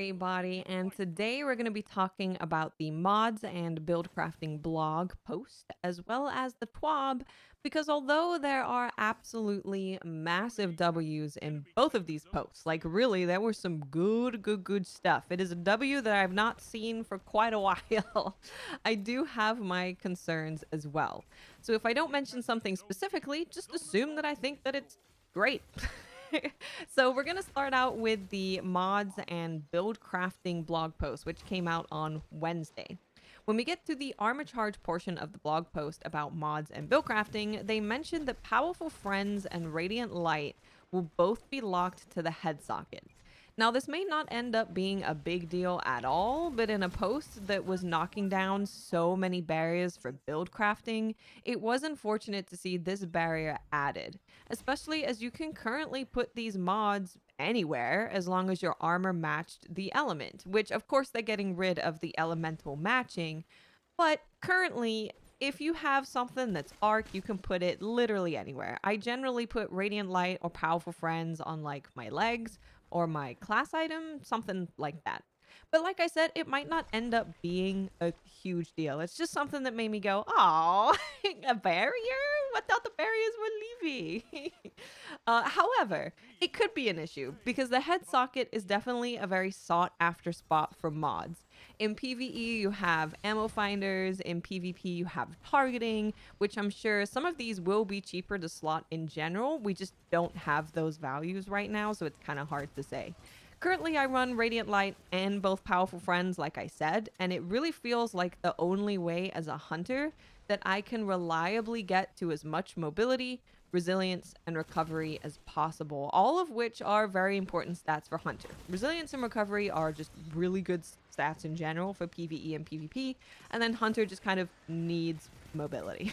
everybody, and today we're going to be talking about the mods and build crafting blog post as well as the TWAB because although there are absolutely massive W's in both of these posts, like really there was some good stuff. It is a W that I've not seen for quite a while. I do have my concerns as well. So if I don't mention something specifically, just assume that I think that it's great. So we're going to start out with the mods and build crafting blog post, which came out on Wednesday. When we get to the armor charge portion of the blog post about mods and build crafting, they mentioned that powerful friends and radiant light will both be locked to the head socket. Now, this may not end up being a big deal at all, but in a post that was knocking down so many barriers for build crafting, it was unfortunate to see this barrier added, especially as you can currently put these mods anywhere as long as your armor matched the element, which of course they're getting rid of the elemental matching, but currently, if you have something that's arc, you can put it literally anywhere. I generally put radiant light or powerful friends on like my legs or my class item, something like that. But like I said, it might not end up being a huge deal. It's just something that made me go, "Oh, a barrier? I thought the barriers were leaving." However, it could be an issue because the head socket is definitely a very sought after spot for mods. In PvE, you have ammo finders. In PvP, you have targeting, which I'm sure some of these will be cheaper to slot in general. We just don't have those values right now, so it's kind of hard to say. Currently, I run Radiant Light and both Powerful Friends, like I said, and it really feels like the only way as a hunter that I can reliably get to as much mobility, resilience, and recovery as possible, all of which are very important stats for Hunter. Resilience and recovery are just really good stats in general for PvE and PvP, and then Hunter just kind of needs mobility.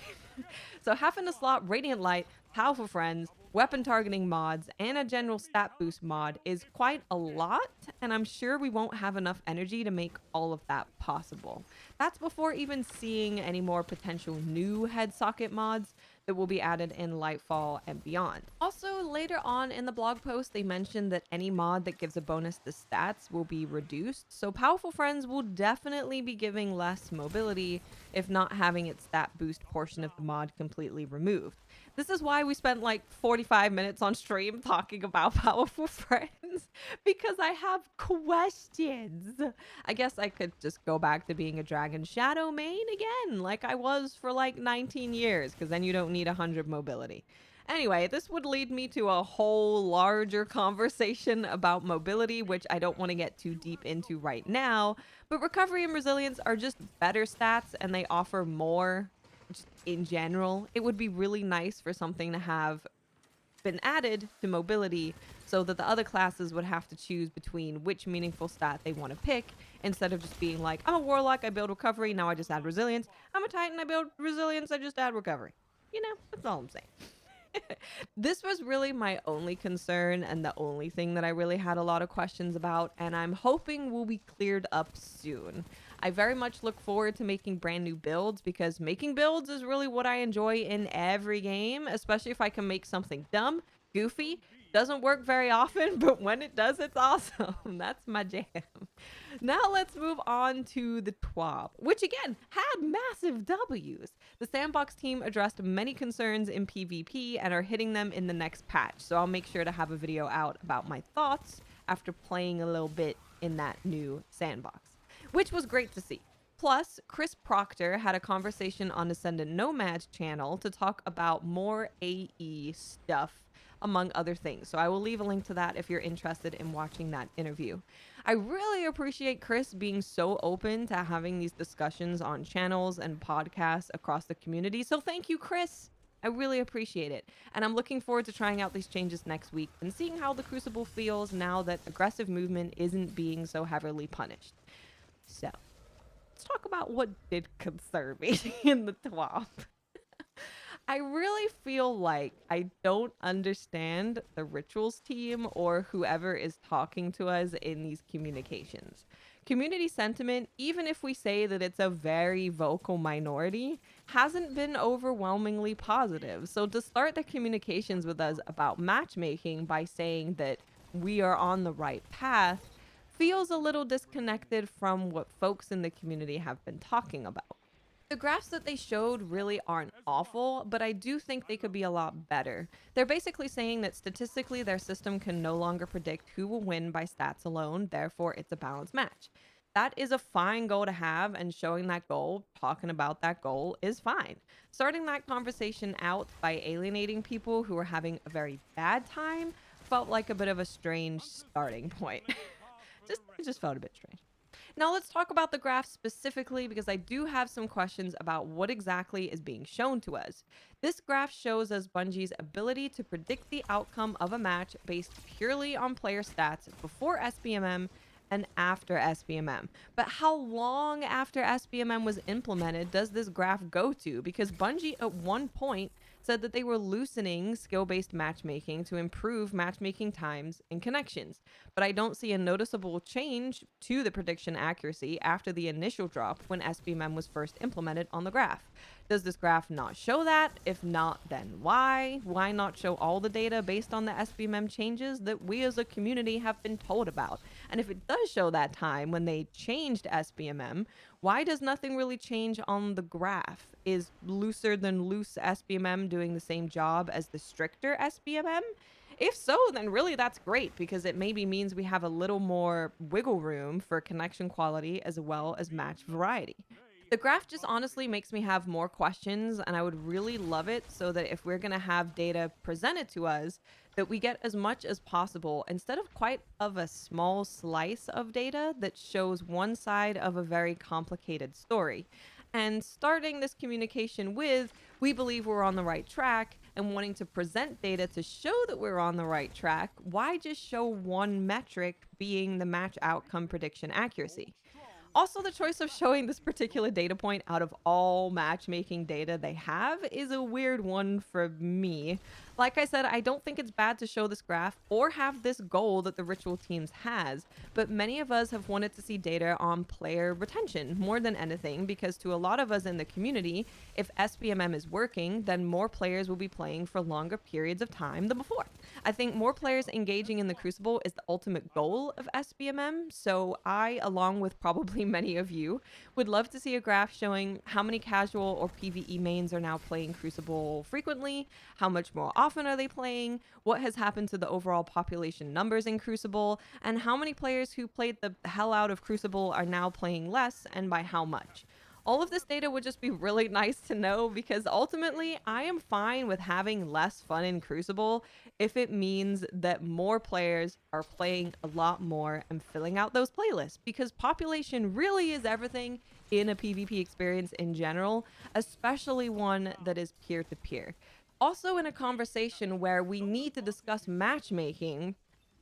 So having to slot Radiant Light, Powerful Friends, weapon targeting mods, and a general stat boost mod is quite a lot, and I'm sure we won't have enough energy to make all of that possible. That's before even seeing any more potential new head socket mods that will be added in Lightfall and beyond. Also, later on in the blog post, they mentioned that any mod that gives a bonus to stats will be reduced, so Powerful Friends will definitely be giving less mobility, if not having its stat boost portion of the mod completely removed. This is why we spent like 45 minutes on stream talking about Powerful Friends, because I have questions. I guess I could just go back to being a Dragon Shadow main again, like I was for like 19 years, because then you don't need 100 mobility. Anyway, this would lead me to a whole larger conversation about mobility, which I don't want to get too deep into right now, but recovery and resilience are just better stats and they offer more just in general. It would be really nice for something to have been added to mobility so that the other classes would have to choose between which meaningful stat they want to pick instead of just being like, I'm a warlock, I build recovery, now I just add resilience. I'm a titan, I build resilience, I just add recovery. You know, that's all I'm saying. This was really my only concern and the only thing that I really had a lot of questions about, and I'm hoping will be cleared up soon. I very much look forward to making brand new builds because making builds is really what I enjoy in every game, especially if I can make something dumb, goofy. Doesn't work very often, but when it does, it's awesome. That's my jam. Now let's move on to the TWAB, which again had massive W's. The sandbox team addressed many concerns in PvP and are hitting them in the next patch, so I'll make sure to have a video out about my thoughts after playing a little bit in that new sandbox, which was great to see. Plus, Chris Proctor had a conversation on Ascendant Nomad's channel to talk about more AE stuff, among other things. So I will leave a link to that if you're interested in watching that interview. I really appreciate Chris being so open to having these discussions on channels and podcasts across the community. So thank you, Chris. I really appreciate it. And I'm looking forward to trying out these changes next week and seeing how the Crucible feels now that aggressive movement isn't being so heavily punished. So let's talk about what did concern me in the TWAP. I really feel like I don't understand the rituals team or whoever is talking to us in these communications. Community sentiment, even if we say that it's a very vocal minority, hasn't been overwhelmingly positive. So to start the communications with us about matchmaking by saying that we are on the right path feels a little disconnected from what folks in the community have been talking about. The graphs that they showed really aren't awful, but I do think they could be a lot better. They're basically saying that statistically, their system can no longer predict who will win by stats alone, therefore, it's a balanced match. That is a fine goal to have, and showing that goal, talking about that goal, is fine. Starting that conversation out by alienating people who are having a very bad time felt like a bit of a strange starting point. It just felt a bit strange. Now let's talk about the graph specifically because I do have some questions about what exactly is being shown to us. This graph shows us Bungie's ability to predict the outcome of a match based purely on player stats before SBMM and after SBMM. But how long after SBMM was implemented does this graph go to? Because Bungie at one point said that they were loosening skill based matchmaking to improve matchmaking times and connections. But I don't see a noticeable change to the prediction accuracy after the initial drop when SBMM was first implemented on the graph. Does this graph not show that? If not, then why? Why not show all the data based on the SBMM changes that we as a community have been told about? And if it does show that time when they changed SBMM, why does nothing really change on the graph? Is looser than loose SBMM doing the same job as the stricter SBMM? If so, then really that's great because it maybe means we have a little more wiggle room for connection quality as well as match variety. The graph just honestly makes me have more questions, and I would really love it so that if we're going to have data presented to us, that we get as much as possible instead of quite of a small slice of data that shows one side of a very complicated story. And starting this communication with, we believe we're on the right track, and wanting to present data to show that we're on the right track, why just show one metric being the match outcome prediction accuracy? Also, the choice of showing this particular data point out of all matchmaking data they have is a weird one for me. Like I said, I don't think it's bad to show this graph or have this goal that the ritual teams has, but many of us have wanted to see data on player retention more than anything because to a lot of us in the community, if SBMM is working, then more players will be playing for longer periods of time than before. I think more players engaging in the Crucible is the ultimate goal of SBMM, so I, along with probably many of you, would love to see a graph showing how many casual or PvE mains are now playing Crucible frequently, how much more often are they playing, what has happened to the overall population numbers in Crucible, and how many players who played the hell out of Crucible are now playing less and by how much. All of this data would just be really nice to know because ultimately I am fine with having less fun in Crucible if it means that more players are playing a lot more and filling out those playlists because population really is everything in a PvP experience in general, especially one that is peer to peer. Also, in a conversation where we need to discuss matchmaking,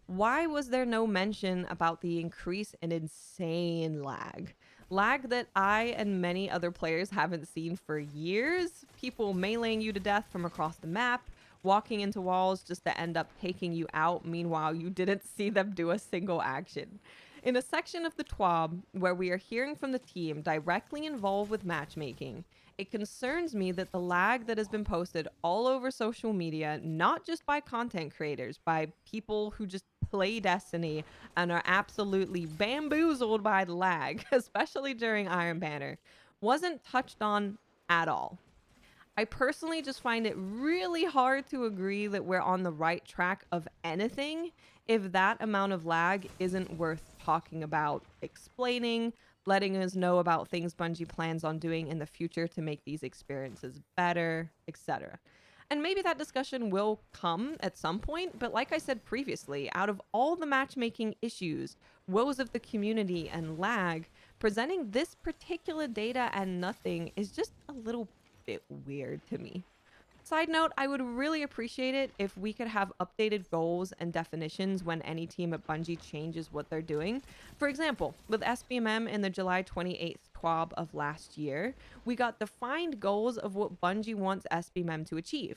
why was there no mention about the increase in insane lag? Lag that I and many other players haven't seen for years. People meleeing you to death from across the map, walking into walls just to end up taking you out. Meanwhile, you didn't see them do a single action. In a section of the TWAB where we are hearing from the team directly involved with matchmaking, it concerns me that the lag that has been posted all over social media, not just by content creators, by people who just play Destiny and are absolutely bamboozled by the lag, especially during Iron Banner, wasn't touched on at all. I personally just find it really hard to agree that we're on the right track of anything if that amount of lag isn't worth talking about, explaining, letting us know about things Bungie plans on doing in the future to make these experiences better, etc. And maybe that discussion will come at some point, but like I said previously, out of all the matchmaking issues, woes of the community, and lag, presenting this particular data and nothing is just a little bit weird to me. Side note, I would really appreciate it if we could have updated goals and definitions when any team at Bungie changes what they're doing. For example, with SBMM in the July 28th TWAB of last year, we got defined goals of what Bungie wants SBMM to achieve.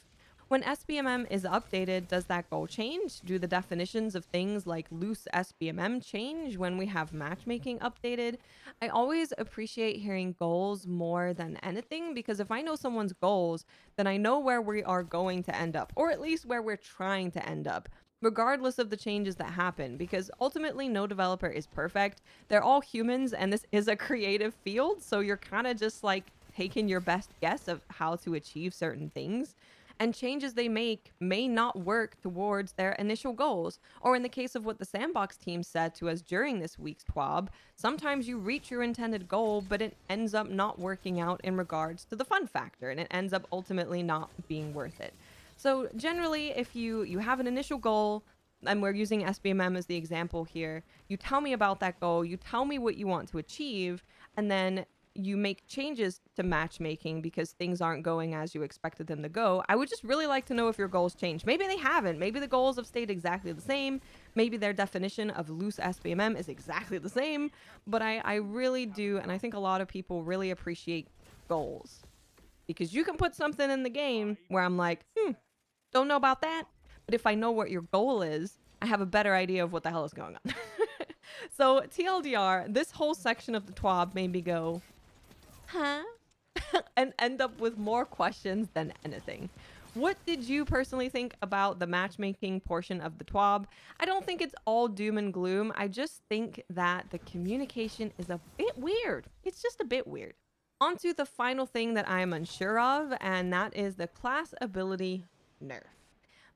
When SBMM is updated, does that goal change? Do the definitions of things like loose SBMM change when we have matchmaking updated? I always appreciate hearing goals more than anything because if I know someone's goals, then I know where we are going to end up, or at least where we're trying to end up. regardless of the changes that happen, because ultimately no developer is perfect. They're all humans, and this is a creative field, so you're kind of just like taking your best guess of how to achieve certain things. And changes they make may not work towards their initial goals. Or in the case of what the Sandbox team said to us during this week's TWAB, sometimes you reach your intended goal, but it ends up not working out in regards to the fun factor, and it ends up ultimately not being worth it. So generally, if you have an initial goal, and we're using SBMM as the example here, you tell me about that goal, you tell me what you want to achieve, and then you make changes to matchmaking because things aren't going as you expected them to go. I would just really like to know if your goals changed. Maybe they haven't. Maybe the goals have stayed exactly the same. Maybe their definition of loose SBMM is exactly the same. But I really do, and I think a lot of people really appreciate goals. Because you can put something in the game where I'm like, don't know about that. But if I know what your goal is, I have a better idea of what the hell is going on. So TLDR, this whole section of the TWAB made me go, huh? And end up with more questions than anything. What did you personally think about the matchmaking portion of the TWAB? I don't think it's all doom and gloom. I just think that the communication is a bit weird. It's just a bit weird. On to the final thing that I am unsure of, and that is the class ability nerf.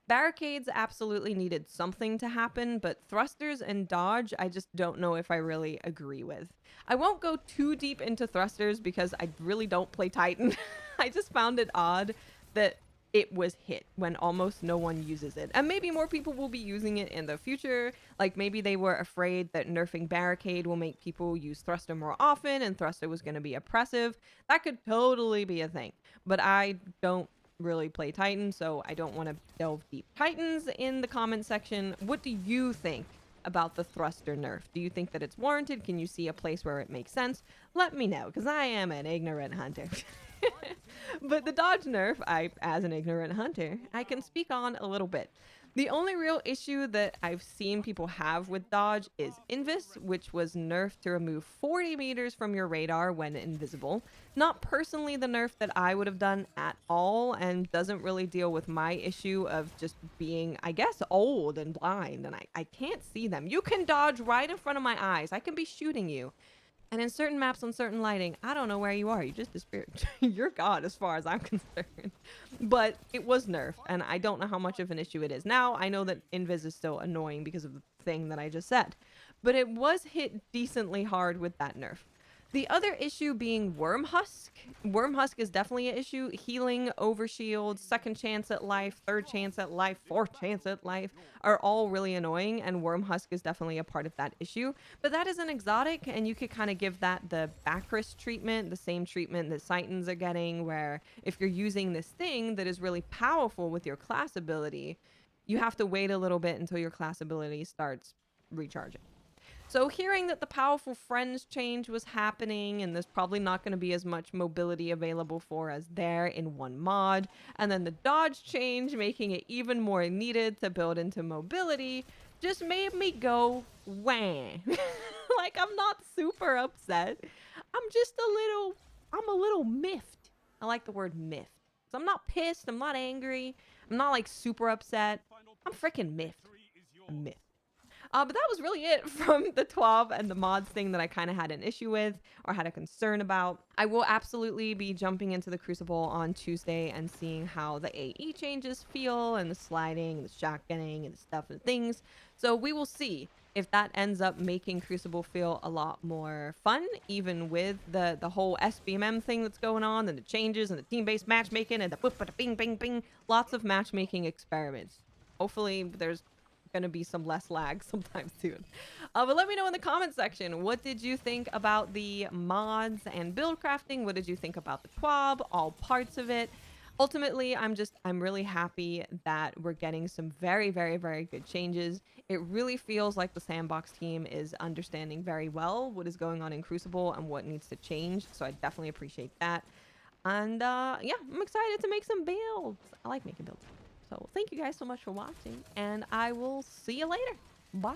Barricades absolutely needed something to happen, but thrusters and dodge, I just don't know if I really agree with. I won't go too deep into thrusters because I really don't play Titan. I just found it odd that it was hit when almost no one uses it. And maybe more people will be using it in the future. Like maybe they were afraid that nerfing barricade will make people use thruster more often and thruster was going to be oppressive. That could totally be a thing. But I don't really play Titan, so I don't want to delve deep. Titans in the comment section, what do you think about the thruster nerf? Do you think that it's warranted? Can you see a place where it makes sense? Let me know, because I am an ignorant hunter. But the dodge nerf, as an ignorant hunter, I can speak on a little bit. The only real issue that I've seen people have with dodge is Invis, which was nerfed to remove 40 meters from your radar when invisible. Not personally the nerf that I would have done at all, and doesn't really deal with my issue of just being, I guess, old and blind, and I can't see them. You can dodge right in front of my eyes. I can be shooting you. And in certain maps on certain lighting, I don't know where you are. You just disappeared. You're God as far as I'm concerned. But it was nerfed, and I don't know how much of an issue it is now. I know that Invis is still annoying because of the thing that I just said. But it was hit decently hard with that nerf. The other issue being Worm Husk. Worm Husk is definitely an issue. Healing, overshield, second chance at life, third chance at life, fourth chance at life are all really annoying, and Worm Husk is definitely a part of that issue. But that is an exotic, and you could kind of give that the Bacchus treatment, the same treatment that Titans are getting, where if you're using this thing that is really powerful with your class ability, you have to wait a little bit until your class ability starts recharging. So hearing that the powerful friends change was happening and there's probably not going to be as much mobility available for us there in one mod, and then the dodge change making it even more needed to build into mobility, just made me go wah. Like, I'm not super upset. I'm a little miffed. I like the word miffed. So I'm not pissed, I'm not angry, I'm not like super upset. I'm freaking miffed. I'm miffed. But that was really it from the TWAB and the mods thing that I kind of had an issue with or had a concern about. I will absolutely be jumping into the Crucible on Tuesday and seeing how the AE changes feel and the sliding and the shotgunning and the stuff and things. So we will see if that ends up making Crucible feel a lot more fun, even with the whole SBMM thing that's going on and the changes and the team-based matchmaking and the boop, bing, bing, bing. Lots of matchmaking experiments. Hopefully there's gonna be some less lag sometime soon. But let me know in the comment section, what did you think about the mods and build crafting? What did you think about the TWAB, all parts of it? Ultimately, I'm really happy that we're getting some very, very, very good changes. It really feels like the Sandbox team is understanding very well what is going on in Crucible and what needs to change, so I definitely appreciate that. And yeah, I'm excited to make some builds. I like making builds. So thank you guys so much for watching, and I will see you later. Bye.